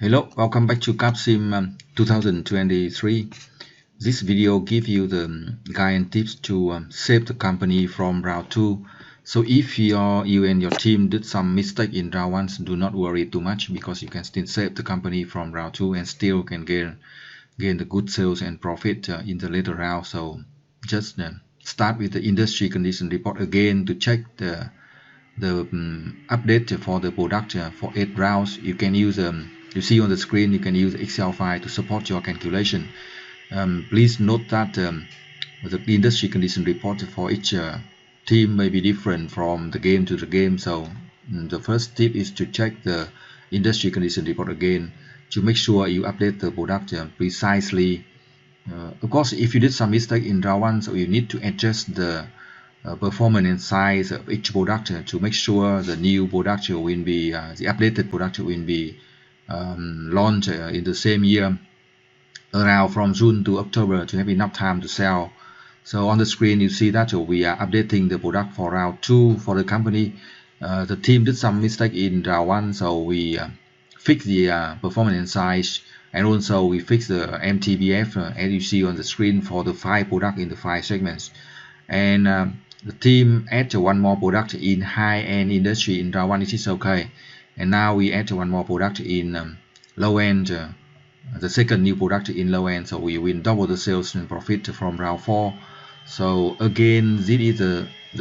Hello, welcome back to Capsim 2023. This video gives you the guide and tips to save the company from round 2. So if you and your team did some mistake in round 1, do not worry too much because you can still save the company from round 2 and still can gain the good sales and profit in the later round. So just start with the industry condition report again to check the update for the product for 8 rounds. You can use you see on the screen, you can use Excel file to support your calculation. Please note that the industry condition report for each team may be different from the game to the game. So the first tip is to check the industry condition report again to make sure you update the product precisely. Of course, if you did some mistake in round 1, so you need to adjust the performance and size of each product to make sure the new product will be the updated product will be launched in the same year, around from June to October, to have enough time to sell. So on the screen you see that we are updating the product for round 2 for the company. The team did some mistake in round 1, so we fix the performance and size, and also we fix the MTBF as you see on the screen for the 5 product in the 5 segments. And the team add one more product in high-end industry in round 1, it is okay. And now we add one more product in low-end, the second new product in low-end, so we will double the sales and profit from round 4. So again, this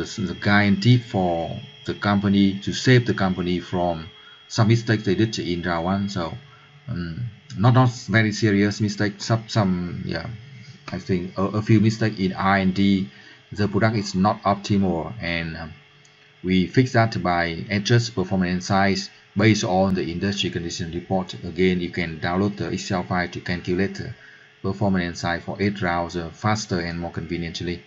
is the guide and tip for the company to save the company from some mistakes they did in round 1. So not very serious mistakes, some yeah, I think a few mistakes in R&D. The product is not optimal, and we fix that by adjust performance and size based on the industry condition report. Again, you can download the Excel file to calculate the performance and size for 8 rounds faster and more conveniently.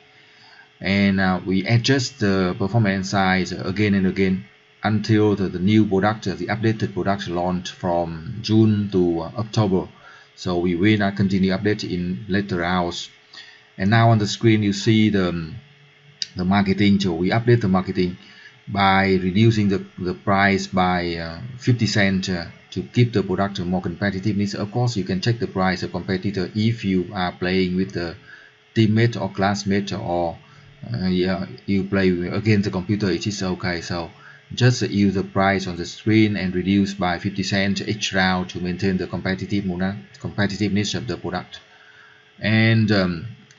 And we adjust the performance and size again and again until the new product, the updated product launch from June to October. So we will not continue update in later rounds. And now on the screen you see the marketing. So we update the marketing by reducing the price by 50 cents to keep the product more competitiveness. Of course, you can check the price of competitor if you are playing with the teammate or classmate, or yeah, you play against the computer, it is okay. So just use the price on the screen and reduce by 50 cents each round to maintain the competitiveness of the product. And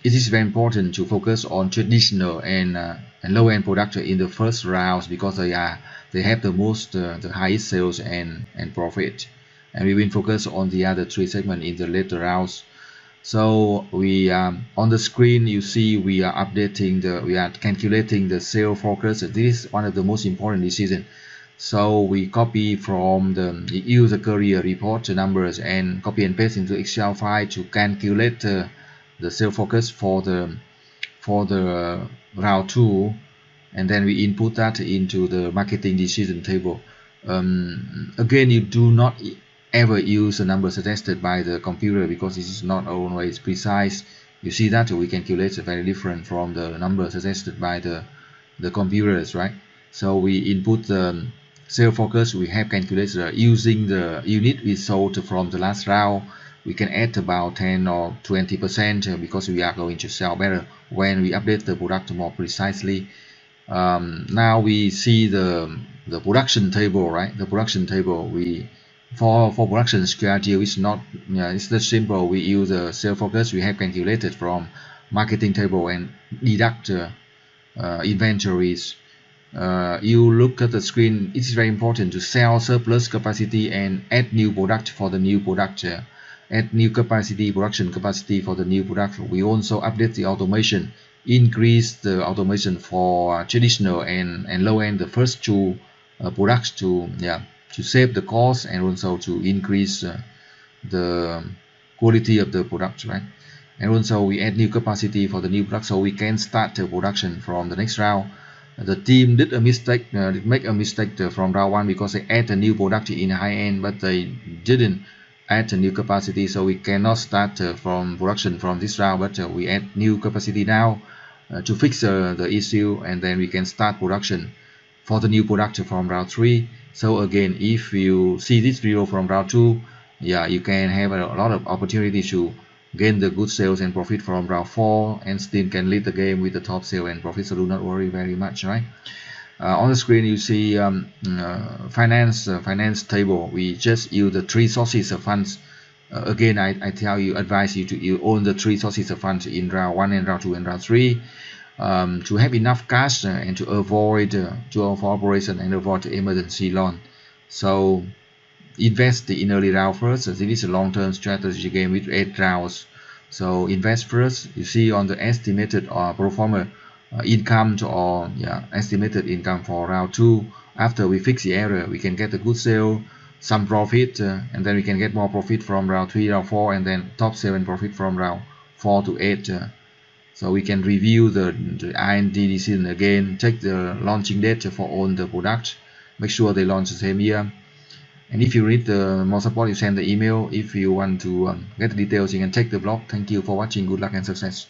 it is very important to focus on traditional and low-end product in the first rounds because they have the most the highest sales and profit, and we will focus on the other 3 segments in the later rounds. So we on the screen you see we are updating we are calculating the sales focus. This is one of the most important decisions. So we copy from the user career report numbers and copy and paste into Excel file to calculate the sales focus for the round 2, and then we input that into the marketing decision table. Again, you do not ever use the number suggested by the computer because this is not always precise. You see that we calculate very different from the number suggested by the computers, right? So we input the sales focus we have calculated using the unit we sold from the last round. We can add about 10 or 20% because we are going to sell better when we update the product more precisely. Now we see the production table, right? The production table, we for production schedule is not it's not simple. We use the sales focus we have calculated from marketing table and deduct inventories. You look at the screen, it is very important to sell surplus capacity and add new product for the new product. Add new capacity, production capacity for the new product. We also update the automation, increase the automation for traditional and low end, the first 2 products to save the cost and also to increase the quality of the product, right? And also we add new capacity for the new product so we can start the production from the next round. The team did make a mistake from round 1 because they add a new product in high end, but they didn't add a new capacity, so we cannot start from production from this round, but we add new capacity now to fix the issue, and then we can start production for the new product from round 3. So again, if you see this video from round 2, yeah, you can have a lot of opportunity to gain the good sales and profit from round 4 and still can lead the game with the top sale and profit, so do not worry very much, right? On the screen you see finance table. We just use the 3 sources of funds. Again, I tell you, advise you to you own the 3 sources of funds in round 1 and round 2 and round 3 to have enough cash and to avoid operation and avoid emergency loan. So invest in early round first. This is a long-term strategy game with 8 rounds. So invest first. You see on the estimated or pro forma income or estimated income for round 2. After we fix the error, we can get a good sale, some profit, and then we can get more profit from round 3, round 4, and then top 7 profit from round 4 to 8. So we can review the IND decision again, check the launching date for all the products, make sure they launch the same year. And if you need more support, you send the email. If you want to get the details, you can check the blog. Thank you for watching. Good luck and success.